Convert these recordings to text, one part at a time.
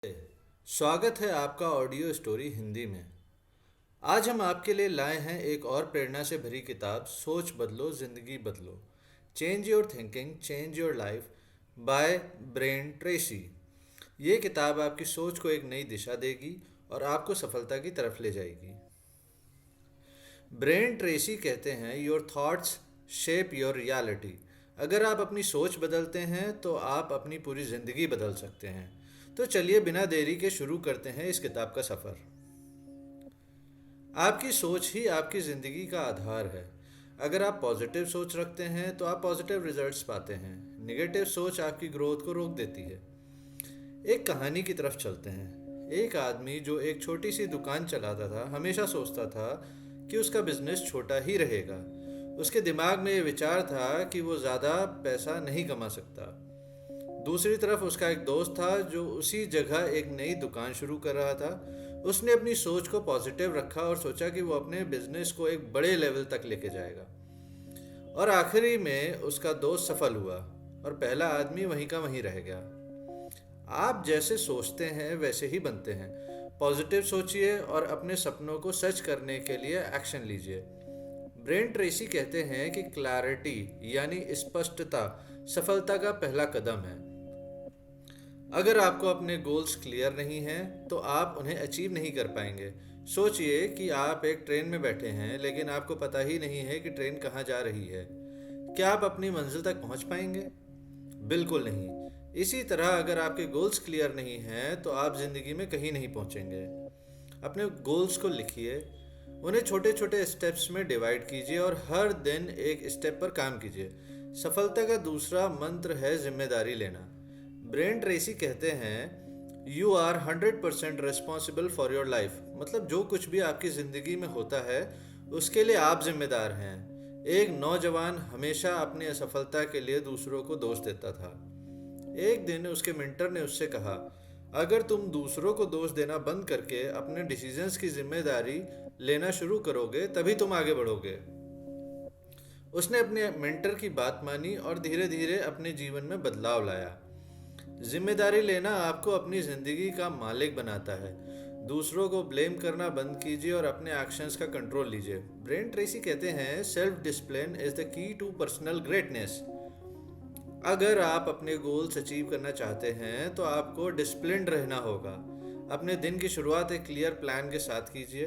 स्वागत है आपका ऑडियो स्टोरी हिंदी में। आज हम आपके लिए लाए हैं एक और प्रेरणा से भरी किताब, सोच बदलो जिंदगी बदलो, change your thinking change your life by Brian Tracy. ये किताब आपकी सोच को एक नई दिशा देगी और आपको सफलता की तरफ ले जाएगी। ब्रेन ट्रेसी कहते हैं, your thoughts shape your reality. अगर आप अपनी सोच बदलते हैं तो आप अपनी पूरी ज़िंदगी बदल सकते हैं। तो चलिए बिना देरी के शुरू करते हैं इस किताब का सफ़र। आपकी सोच ही आपकी ज़िंदगी का आधार है। अगर आप पॉजिटिव सोच रखते हैं तो आप पॉजिटिव रिजल्ट्स पाते हैं। निगेटिव सोच आपकी ग्रोथ को रोक देती है। एक कहानी की तरफ चलते हैं। एक आदमी जो एक छोटी सी दुकान चलाता था, हमेशा सोचता था कि उसका बिजनेस छोटा ही रहेगा। उसके दिमाग में ये विचार था कि वो ज़्यादा पैसा नहीं कमा सकता। दूसरी तरफ उसका एक दोस्त था जो उसी जगह एक नई दुकान शुरू कर रहा था। उसने अपनी सोच को पॉजिटिव रखा और सोचा कि वो अपने बिजनेस को एक बड़े लेवल तक लेके जाएगा। और आखिरी में उसका दोस्त सफल हुआ और पहला आदमी वहीं का वहीं रह गया। आप जैसे सोचते हैं वैसे ही बनते हैं। पॉजिटिव सोचिए और अपने सपनों को सच करने के लिए एक्शन लीजिए। ब्रेन ट्रेसी कहते हैं कि क्लैरिटी यानी स्पष्टता सफलता का पहला कदम है। अगर आपको अपने गोल्स क्लियर नहीं हैं तो आप उन्हें अचीव नहीं कर पाएंगे। सोचिए कि आप एक ट्रेन में बैठे हैं लेकिन आपको पता ही नहीं है कि ट्रेन कहाँ जा रही है। क्या आप अपनी मंजिल तक पहुँच पाएंगे? बिल्कुल नहीं। इसी तरह अगर आपके गोल्स क्लियर नहीं हैं तो आप ज़िंदगी में कहीं नहीं पहुँचेंगे। अपने गोल्स को लिखिए, उन्हें छोटे छोटे स्टेप्स में डिवाइड कीजिए और हर दिन एक स्टेप पर काम कीजिए। सफलता का दूसरा मंत्र है जिम्मेदारी लेना। ब्रेन ट्रेसी कहते हैं, you are 100% responsible for your life. मतलब जो कुछ भी आपकी ज़िंदगी में होता है उसके लिए आप जिम्मेदार हैं। एक नौजवान हमेशा अपनी असफलता के लिए दूसरों को दोष देता था। एक दिन उसके मेंटर ने उससे कहा, अगर तुम दूसरों को दोष देना बंद करके अपने डिसीजंस की जिम्मेदारी लेना शुरू करोगे तभी तुम आगे बढ़ोगे। उसने अपने मेंटर की बात मानी और धीरे धीरे अपने जीवन में बदलाव लाया। जिम्मेदारी लेना आपको अपनी ज़िंदगी का मालिक बनाता है। दूसरों को ब्लेम करना बंद कीजिए और अपने एक्शंस का कंट्रोल लीजिए। ब्रेन ट्रेसी कहते हैं, self discipline is the key to personal greatness. अगर आप अपने गोल्स अचीव करना चाहते हैं तो आपको डिसिप्लिन्ड रहना होगा। अपने दिन की शुरुआत एक क्लियर प्लान के साथ कीजिए।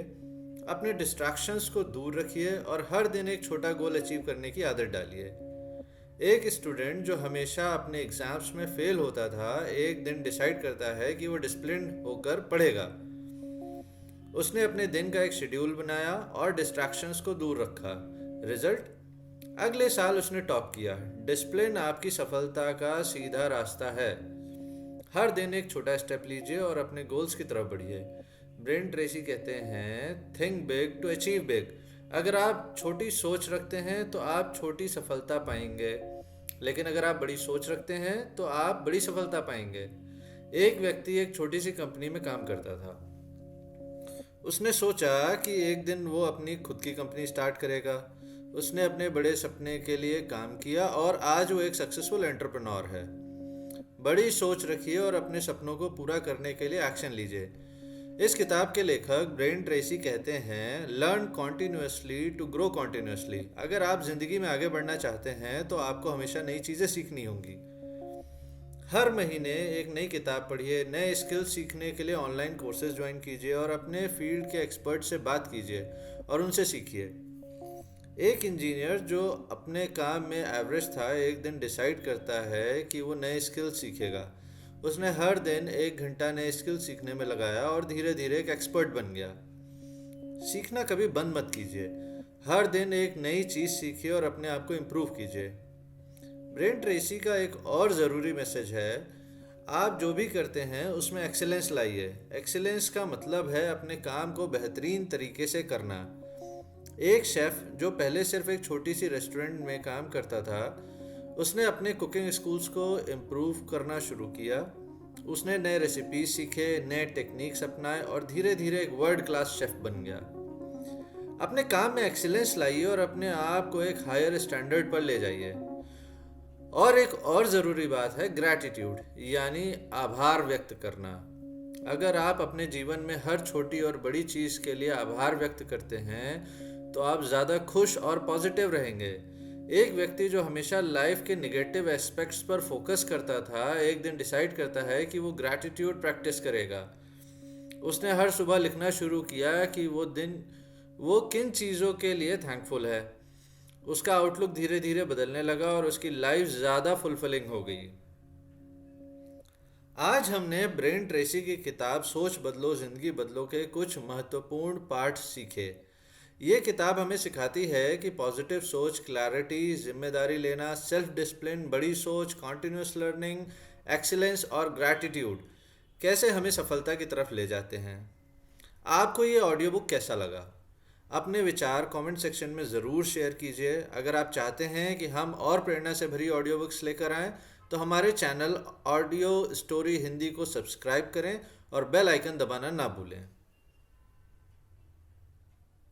अपने डिस्ट्रैक्शंस को दूर रखिए और हर दिन एक छोटा गोल अचीव करने की आदत डालिए। एक स्टूडेंट जो हमेशा अपने एग्जाम्स में फेल होता था, एक दिन डिसाइड करता है कि वो डिसिप्लिन्ड होकर पढ़ेगा। उसने अपने दिन का एक शेड्यूल बनाया और डिस्ट्रैक्शंस को दूर रखा। रिजल्ट, अगले साल उसने टॉप किया। डिसिप्लिन आपकी सफलता का सीधा रास्ता है। हर दिन एक छोटा स्टेप लीजिए और अपने गोल्स की तरफ बढ़िए। ब्रेन ट्रेसी कहते हैं, think big to achieve big. अगर आप छोटी सोच रखते हैं तो आप छोटी सफलता पाएंगे, लेकिन अगर आप बड़ी सोच रखते हैं तो आप बड़ी सफलता पाएंगे। एक व्यक्ति एक छोटी सी कंपनी में काम करता था। उसने सोचा कि एक दिन वो अपनी खुद की कंपनी स्टार्ट करेगा। उसने अपने बड़े सपने के लिए काम किया और आज वो एक सक्सेसफुल एंटरप्रेन्योर है। बड़ी सोच रखिए और अपने सपनों को पूरा करने के लिए एक्शन लीजिए। इस किताब के लेखक ब्रेन ट्रेसी कहते हैं, learn continuously to grow continuously. अगर आप ज़िंदगी में आगे बढ़ना चाहते हैं तो आपको हमेशा नई चीज़ें सीखनी होंगी। हर महीने एक नई किताब पढ़िए, नए स्किल्स सीखने के लिए ऑनलाइन कोर्सेज ज्वाइन कीजिए और अपने फील्ड के एक्सपर्ट से बात कीजिए और उनसे सीखिए। एक इंजीनियर जो अपने काम में एवरेज था, एक दिन डिसाइड करता है कि वो नए स्किल्स सीखेगा। उसने हर दिन 1 घंटा नए स्किल सीखने में लगाया और धीरे धीरे एक एक्सपर्ट बन गया। सीखना कभी बंद मत कीजिए। हर दिन एक नई चीज़ सीखिए और अपने आप को इम्प्रूव कीजिए। ब्रेन ट्रेसी का एक और ज़रूरी मैसेज है, आप जो भी करते हैं उसमें एक्सेलेंस लाइए। एक्सेलेंस का मतलब है अपने काम को बेहतरीन तरीके से करना। एक शेफ़ जो पहले सिर्फ एक छोटी सी रेस्टोरेंट में काम करता था, उसने अपने कुकिंग स्किल्स को इम्प्रूव करना शुरू किया। उसने नए रेसिपीज सीखे, नए टेक्निक्स अपनाए और धीरे धीरे एक वर्ल्ड क्लास शेफ़ बन गया। अपने काम में एक्सीलेंस लाइए और अपने आप को एक हायर स्टैंडर्ड पर ले जाइए। और एक और ज़रूरी बात है ग्रैटिट्यूड, यानी आभार व्यक्त करना। अगर आप अपने जीवन में हर छोटी और बड़ी चीज़ के लिए आभार व्यक्त करते हैं तो आप ज़्यादा खुश और पॉजिटिव रहेंगे। एक व्यक्ति जो हमेशा लाइफ के नेगेटिव एस्पेक्ट्स पर फोकस करता था, एक दिन डिसाइड करता है कि वो ग्रैटिट्यूड प्रैक्टिस करेगा। उसने हर सुबह लिखना शुरू किया कि वो किन चीज़ों के लिए थैंकफुल है। उसका आउटलुक धीरे धीरे बदलने लगा और उसकी लाइफ ज़्यादा फुलफिलिंग हो गई। आज हमने ब्रेन ट्रेसी की किताब सोच बदलो जिंदगी बदलो के कुछ महत्वपूर्ण पाठ सीखे। ये किताब हमें सिखाती है कि पॉजिटिव सोच, क्लैरिटी, जिम्मेदारी लेना, सेल्फ डिसिप्लिन, बड़ी सोच, कॉन्टिन्यूस लर्निंग, एक्सीलेंस और ग्रैटिट्यूड कैसे हमें सफलता की तरफ ले जाते हैं। आपको ये ऑडियो बुक कैसा लगा? अपने विचार कमेंट सेक्शन में ज़रूर शेयर कीजिए। अगर आप चाहते हैं कि हम और प्रेरणा से भरी ऑडियो बुक्स लेकर आएँ तो हमारे चैनल ऑडियो स्टोरी हिंदी को सब्सक्राइब करें और बेल आइकन दबाना ना भूलें।